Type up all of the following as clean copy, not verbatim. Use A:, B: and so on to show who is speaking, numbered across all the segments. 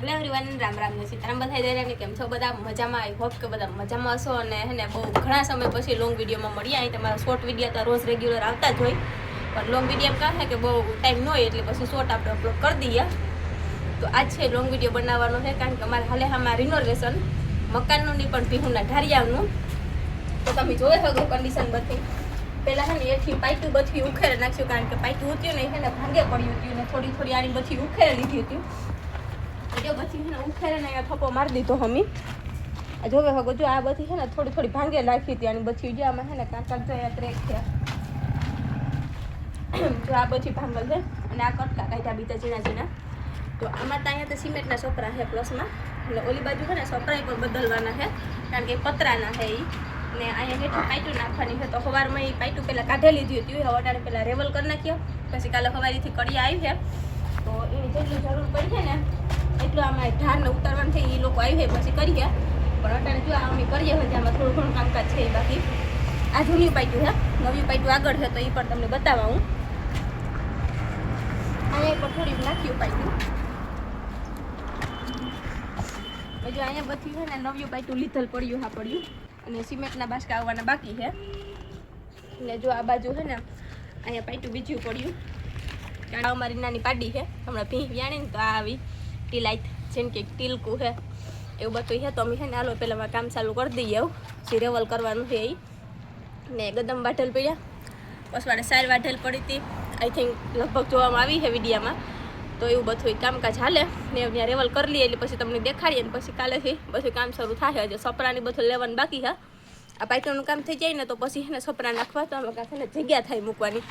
A: Hello everyone, Ram Ram ને સીતારામ બધા જઈને કેમ છો બધા મજામાં? આઈ હોપ કે બધા મજામાં હશો. અને હેને બહુ ઘણા સમય પછી લોંગ વિડીયોમાં મળ્યા. અહીં તમારા શોર્ટ વિડીયો તો રોજ રેગ્યુલર આવતા જ હોય, પણ લોંગ વિડીયો કાં છે કે બહુ ટાઈમ ન હોય એટલે પછી શોર્ટ આપણે અપલોડ કરી દઈએ. તો આજ છે લોંગ વિડીયો બનાવવાનો છે, કારણ કે અમારે હાલે આમાં રિનોવેશન મકાનનું નહીં પણ ભીહુના ઢારિયાનું. તો તમે જોઈ શકો કન્ડિશન બધી. પહેલાં છે ને એથી પાઇટું બધી ઉખેરે નાખ્યું, કારણ કે પાઇટું હતું ને એને ભાંગે પડ્યું હતું ને થોડી થોડી આની બધી ઉખેરે લીધી હતી. જો પછી છે ને ઉખેરે ને અહીંયા થપ્પો મારી દીધો હમી. જોવે હગો જો આ બધી છે ને થોડી થોડી ભાંગે નાખી હતી આની બધી. જો આમાં છે ને કાંકર જો અહીંયા ત્રેક છે, જો આ બધી ભાંગલ છે અને આ કટકા કાઢ્યા બીજા ઝીણા ઝીણા. તો આમાં તો અહીંયા તો સિમેન્ટના સપરા છે પ્લસમાં, એટલે ઓલી બાજુ છે ને સપરાય પણ બદલવાના છે, કારણ કે પતરાના છે એ. ને અહીંયા હેઠળ પાઇટું નાખવાની છે. તો સવારમાં એ પાઇટું પહેલાં કાઢી લીધી હતી, હવે અટાણે પહેલાં રેવલ કરી નાખ્યો. પછી કાલે સવારેથી કડિયા આવી છે, તો એની જેટલી જરૂર પડી છે ને એટલું આમાં ઢારને ઉતારવાનું છે. એ લોકો આવી છે પછી કરીએ, પણ અટાણે જો અમે કરીએ હોય આમાં થોડું ઘણું કામકાજ છે. બાકી આ જૂની પાઇટું છે, નવી પાઇટું આગળ છે, તો એ પણ તમને બતાવવા હું. અહીંયા પણ થોડીક નાખ્યું પાઇટું. જો અહીંયા બધી છે ને નવી પાઇટું લીધેલ પડ્યું હા પડ્યું, અને સિમેન્ટના બાસકા આવવાના બાકી છે. ને જો આ બાજુ છે ને અહીંયા પાઇટું બીજું પડ્યું, કારણ અમારી નાની પાડી છે હમણાં ભીં વ્યાણી ને, તો આ આવી ટીલાઈટ જેમ કે ટીલકું છે એવું બધું છે. તો અમે છે ને હાલો પહેલાં કામ ચાલુ કરી દઈએ. આવું જે રેવલ કરવાનું છે એ. ને ગદમ વાઢેલ પડ્યા, પસવાડે સાર વાઢેલ પડી હતી, આઈ થિંક લગભગ જોવામાં આવી છે વિડીયામાં. તો એવું બધું કામકાજ હાલે ને ત્યાં રેવલ કરી લઈએ એટલે પછી તમને દેખાડીએ ને પછી કાલેથી બધું કામ શરૂ થાય. હજુ સપરાની બધું લેવાનું બાકી છે. આ પાઇટોનું કામ થઈ જાય ને તો પછી છે ને સપરા નાખવા, તો અમે કાંઈ ને જગ્યા થાય મૂકવાની.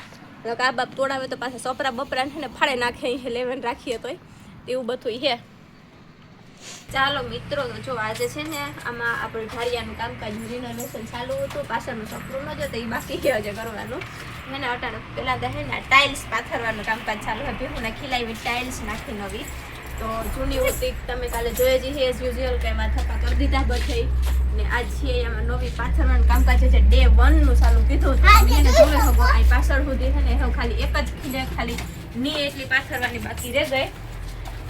A: આ બાપ તોડાવે તો પાછા સપરા બપરાને છે ને ફાળે નાખે અહીં લેવન રાખીએ તોય એવું બધું છે. ચાલો મિત્રો, તો જો આજે છે ને આમાં આપણે ઢારિયાનું કામકાજ રિનોવેશન ચાલુ હતું. પાછળનું સપરું ન જોતો એ બાકી છે હજુ કરવાનું. એને અટાણે પહેલાં તો છે ને ટાઇલ્સ પાથરવાનું કામકાજ ચાલુ હતું. હું ખીલાવી ટાઇલ્સ નાખી નવી. તો જૂની હોતી તમે કાલે જોઈએ જ છે એઝ યુઝ્યુઅલ કે એમાં થપ્પા કરી દીધા બધાય. ને આજ છે એમાં નવી પાથરવાનું કામકાજ છે. ડે 1 નું ચાલુ કીધું હતું. એને જોવે હગો આ પાછળ સુધી છે ને હવે ખાલી એક જ ખીલે ખાલી ની એટલી પાથરવાની બાકી રહી ગઈ.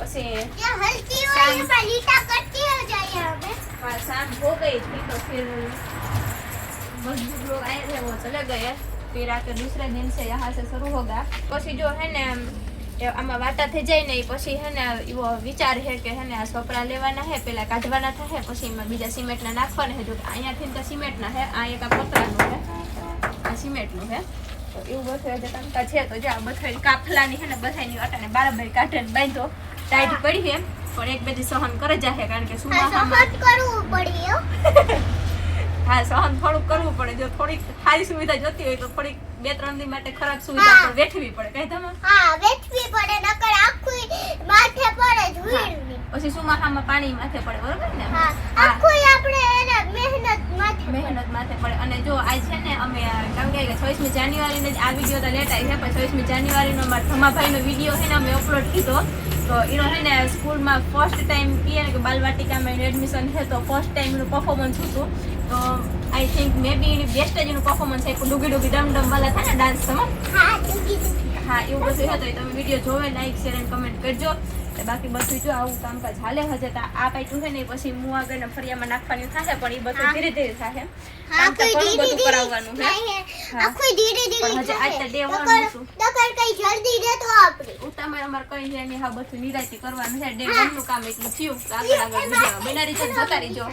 A: પછી शाम हो गई थी तो फिर मजदूर लोग आए थे, वो चले गए. फिर आके दूसरे दिन से यहाँ से शुरू होगा. પછી જો હે ને આમાં વાટા થઈ જાય ને પછી હે ને એવો વિચાર છે કે હે ને આ સપરા લેવાના છે, પેલા કાઢવાના થાય, પછી એમાં બીજા સિમેન્ટના નાખવાના છે. જો અહીંયાથી તો સિમેન્ટના છે, આ એક આ પતરાનું છે, આ સિમેન્ટનું છે. તો એવું બધું જે કામકાજ છે. તો જો આ બધા કાફલાની છે ને બધાની અટાણે બારાબર કાઢે બાંધો ટાઈટ પડી છે, પણ એક બેથી સહન કરે જાય, કારણ કે સુમાહામાં કરવું પડે. હા, સહન થોડુંક કરવું પડે. જો થોડીક સારી સુવિધા જોતી હોય તો થોડીક 2-3 દી માટે ખરાબ સુવિધા પણ વેઠવી પડે. કઈ તમે હા વેઠવી પડે, નકર આખું માથે પડે જ. પછી સુમાહામાં પાણી માથે પડે, બરોબર ને? હા, આખું આપણે એને મહેનત માથે પડે. અને જો આજ છે ને અમે કેમ કે 26મી જાન્યુઆરીને આ વિડીયો તો લેટ આવી છે, પણ 26મી જાન્યુઆરીનો અમારા ધમાભાઈનો વિડીયો છે ને અમે અપલોડ કીધો. તો એનો છે ને સ્કૂલમાં ફર્સ્ટ ટાઈમ કહે ને કે બાલવાટિકામાં એનું એડમિશન છે, તો ફર્સ્ટ ટાઈમ એનું પરફોર્મન્સ હતું. તો I think May B any best જ એનું પરફોર્મન્સ છે. ડુગી ડુગી ડમ ડમ વાલા થાય ને ડાન્સ તમારે, હા એવું બધું છે. તો તમે વિડીયો જોવે, લાઈક શેર અને કમેન્ટ કરજો. બાકી બધું જો આવું કામકાજ હાલે હજે. આ પાઇટું છે ને પછી હું આગળ ફરિયામાં નાખવાની થશે, પણ એ બધું ધીરે ધીરે થશે. ઘણું બધું કરાવવાનું છે. હજે આજ તો ડે 1 હતું. ઉતામાં અમારે કઈ છે નહીં, હા બધું નિરાંતે કરવાનું છે. ડે 1 નું કામ એટલું થયું. આગળ આગળ વિડીયો બનાવી છે, જોતા રહીજો.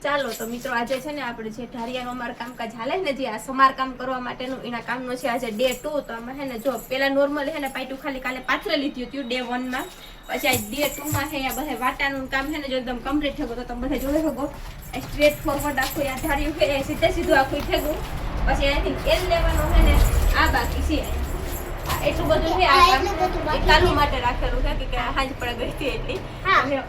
A: ચાલો તો મિત્રો, આજે છે ને આપણે જે ઢારિયાનું અમારું કામકાજ હાલે ને, જે આ સમારકામ કરવા માટેનું એના કામનો છે આજે ડે 2. તો અમે છે ને જો પેલા નોર્મલ છે ને પાઇટું ખાલી કાલે પાથરે લીધી હતી ડે 1 માં. પછી આ ડે 2 માં છે આ બધા વાટાનું કામ છે ને જો એકદમ કમ્પ્લીટ થઈ ગયું. તો તમે બધા જોઈ શકો સ્ટ્રેટ ફોરવર્ડ આખું આ ઢારિયું છે, સીધે સીધું આખું થઈ ગયું. પછી અહીંથી એલ લેવાનું છે ને આ બાકી છે. એટલું બધું છે. આ કાલુ માટે રાખેલું છે કે હાજ પડે ગઈ હતી એટલી.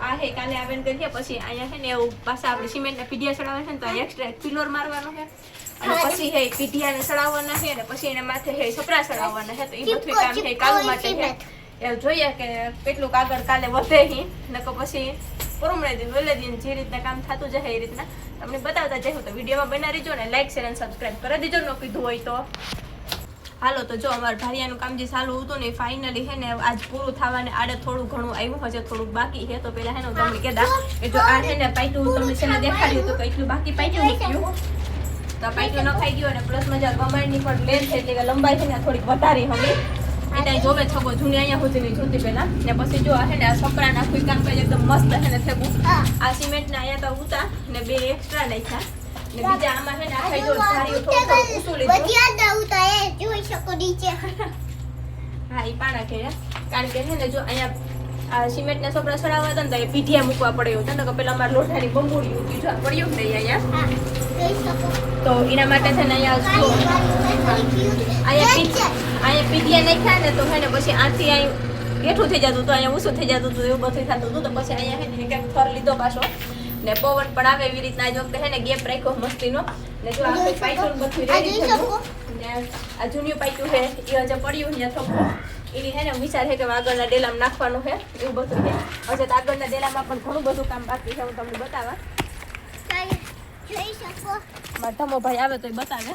A: આ હે કાલે આવેન કરીએ. પછી અહીંયા છે ને એવું પાછા આપણે સિમેન્ટના પીઢિયા ચડાવે છે ને, તો એક્સ્ટ્રા પિલોર મારવાનો છે. અને પછી હે પીઢિયાને ચડાવવાના છે, અને પછી એના માથે હે સપરા ચડાવવાના છે. તો એ બધું કામ છે કાલુ માટે છે. એવું જોઈએ કે કેટલું કાગળ કાલે વધે હી, નકો પછી પૂરું દિન વેલે દિન જે રીતના કામ થતું જાય એ રીતના તમને બતાવતા જઈશું. તો વિડીયોમાં બના રહેજો ને લાઈક શેર અને સબસ્ક્રાઈબ કરી દેજો ન કીધું હોય તો. હાલો તો જો અમારું ઢારિયાનું કામ જે ચાલુ હતું ને ફાઇનલી હે ને આજ પૂરું થવાને આડે થોડું ઘણું આવ્યું હશે, થોડુંક બાકી છે. તો પેલા હે ને તમને કહેતા કે જો આ હે ને પાઇટું તમને છે ને દેખાડ્યું હતું કે એટલું બાકી પાઇટું નીકળ્યું. તો પાઇટું ન ખાઈ ગયું અને પ્લસ મજા કમાઈની પણ લેન્થ એટલે કે લંબાઈ છે ને થોડીક વધારી હવે એટલે જોવે છગો જૂની અહીંયા સુધીની જોતી પેલા ને પછી જો હે ને આ સપડા નાખું કામ કરી એકદમ મસ્ત હે ને થેગું. આ સિમેન્ટના અહીંયા તો ઉતા ને 2 એક્સ્ટ્રા નાખ્યા ને બીજા આમાં હે ને આખા જો ધારીઓ થોડું ઉસું લીધું.
B: બધી ઉતા એ જોઈ શકો નીચે.
A: હા ઈ પાણા કે કારણ કે હે ને જો અહીંયા આ સિમેન્ટના સપડા સડાવવા હતા ને તો એ પીઠિયા મૂકવા પડ્યો હતો ને કે પેલા અમારે લોઠાની બંગોળી હતી જો પડ્યું ને અહીંયા
B: જોઈ શકો.
A: તો એના માટે છે ને અહીંયા અહીંયા પીઠિયા નાખ્યા ને તો હે ને પછી આથી અહીં બેઠું થઈ જતું હતું, અહીંયા ઊંચું થઈ જતું હતું, એવું બધું થતું હતું. તો પછી અહીંયા હે ને ક્યાંક થર લીધો પાછો ને પવન પણ આવે એવી રીતના આજ વખતે હે ને ગેપ રાખ્યો મસ્તીનો ને જો આ પાઇટું બધું રેડી થયું ને આ જૂનું પાઇટું છે એ હજે પડ્યું ને થોડું એની હે ને વિચાર છે કે આગળના ડેલામાં નાખવાનું છે એવું બધું છે. હજે તો આગળના ડેલામાં પણ ઘણું બધું કામ બાકી છે, હું તમને બતાવવા
B: જોઈ શકો.
A: મારા ધમો ભાઈ આવે તો એ બતાવે.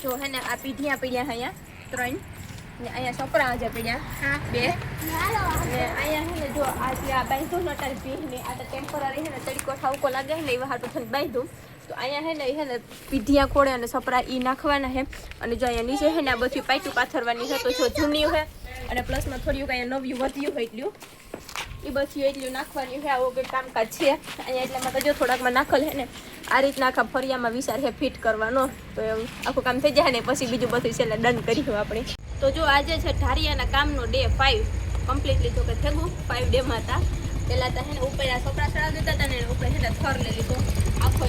A: જો હે ને આ પીઢિયા પીડ્યા અહીંયા 3 ને અહીંયા સપરા હજે પીડ્યા 2 ને અહીંયા હે ને જો આ જે આ બાંધું નટાર પીઢને આ તો ટેમ્પરરી હે ને તડકો ઠાવકો લાગે ને એવા હાટું થઈને બાંધું. તો અહીંયા હે ને પીઢિયા ખોડે અને સપરા ઈ નાખવાના છે અને જો અહીંયા નીચે હે ને આ બધી પાઇટું પાથરવાની છે. તો જો જૂની હોય અને પ્લસમાં થોડીક અહીંયા નવ્યું વધ્યું હોય એટલું એ બધી એટલું નાખવાની છે. આવું કંઈક કામકાજ છે અહીંયા એટલામાં તો જો થોડાકમાં નાખેલ છે ને આ રીતના આખા ફરિયામાં વિચાર છે ફિટ કરવાનો. તો એમ આખું કામ થઈ જાય ને પછી બીજું બધું છેલ્લે ડન કર્યું આપણે. તો જો આજે છે ઢારિયાના કામનો ડે 5 કમ્પ્લીટલી તો કે થેગું 5 ડેમાં હતા. પહેલાં તો હે ને ઉપર આ સપડા ચડાવી દીધા હતા ને ઉપર હે ને થર લઈ લીધો આખો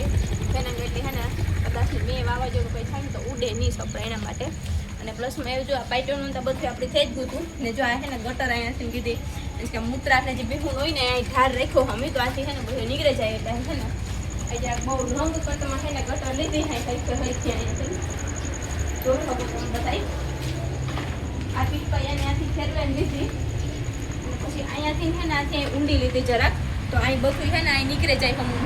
A: એના એટલે હે ને કદાચ મેં વાવાઝોડું કંઈ થાય ને તો ઉડે નહીં સપડા એના માટે. અને પ્લસમાં એવું જો આ પાઇટોનું તો બધું આપણે થઈ જ ગયું હતું ને જો આ હે ને ગટર અહીંયાથી કીધી કે મૂત્રાને જે બેહું હોય ને અહીં ઢાર રાખ્યો હમી તો આથી હે ને બધું નીકળે જાય એટલે હે ને અહીંયા બહુ રંગ કટમાં હે ને ગટર લીધી હે કંઈક અહીંથી અહીંયાથી જોઈ શકો તમે બધાય આ પીઠ અહીંયાથી ફેરવાઈને લીધી અને પછી અહીંયાથી હે ને આથી ઊંડી લીધી જરાક તો અહીં બધું હે ને અહીં નીકળે જાય હમું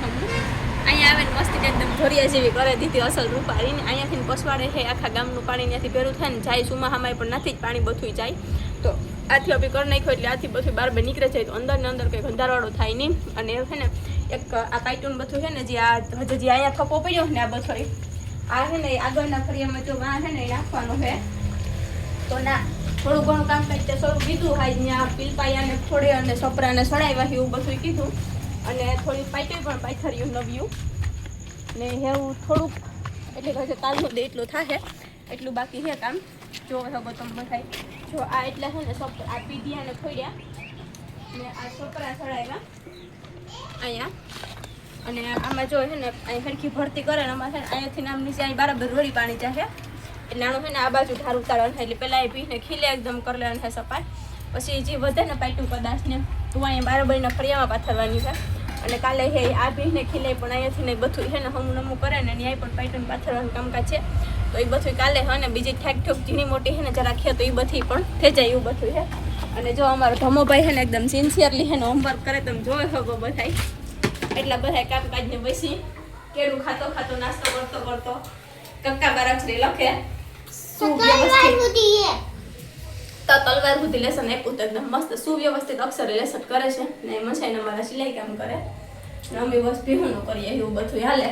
A: અહીંયા આવે ને મસ્તી એકદમ ઢોરિયા જેવી કરે દીધી અસલ રૂપારીને. અહીંયાથી પસવાડે છે આખા ગામનું પાણી ત્યાંથી ભેરું થાય ને જાય સુમાહામાં પણ નથી જ પાણી બધું જાય. તો આથી આપણે કરી નાખ્યો એટલે આથી બધું બાર નીકળે જાય તો અંદર ને અંદર કંઈ ગંધારવાળો થાય નહીં. અને એ છે ને એક આ પાઇટું બધું છે ને જે આ હજી અહીંયા થપ્પો પડ્યો ને આ બધો આ છે ને આગળના ફરિયામાં જો આ છે ને એ નાખવાનું છે. તો ના થોડું ઘણું કામ કાંઈ તે શરૂ કીધું હાઈ ત્યાં પીલપાયાને થોડે અને સપરાને સડાવ્યા એવું બધું કીધું અને થોડી પાઇટું પણ પાથર્યું નવ્યું ને એવું થોડુંક એટલે કહે છે કાલનું દે એટલું થાય એટલું બાકી છે કામ. જો શકો તમે બધા જો આ એટલા છે ને આ પીઢિયાને ખોડ્યા ને આ સપરા ચડાવ્યા અહીંયા અને આમાં જો છે ને અહીં સરખી ભરતી કરે ને આમાં છે ને અહીંયાથી નામ નીચે અહીં બરાબર રોડી પાણી ચાહે એટલે આનું છે ને આ બાજુ ઢાર ઉતારવાનું એટલે પહેલાં એ પીને ખીલે એકદમ કરી લેવાનું છે સપાટ. પછી જે વધે ને પાઇટું કદાચ ને તું અહીંયા બરાબરના ફળિયામાં પાથરવાની છે. અને કાલે હે આ ભીને ખીલે પણ અહીંયાથી ને બધું છે ને હમું નમું કરે ને ત્યાં પણ પાઇટું પાથરવાનું કામકાજ છે. તો એ બધું કાલે હા ને બીજી ઠેક ઠોક ઝીણી મોટી છે ને જરાક છે તો એ બધી પણ થઈ જાય એવું બધું છે. અને જો અમારો ધમોભાઈ છે ને એકદમ સિન્સિયરલી છે ને હોમવર્ક કરે તમે જોવે શકો બધાય એટલા બધા કામકાજને બેસી કેળું ખાતો ખાતો નાસ્તો કરતો કરતો કક્કા બારાક્ષરી લખે સુવ્યવસ્થિત તો તલવાર સુધી લેસન આપ્યું તો એકદમ મસ્ત સુવ્યવસ્થિત અક્ષરે લેસન કરે છે ને મસાઈને અમારા સિલાઈ કામ કરે ને અમે બસ ભીહું કરીએ એવું બધું હાલે.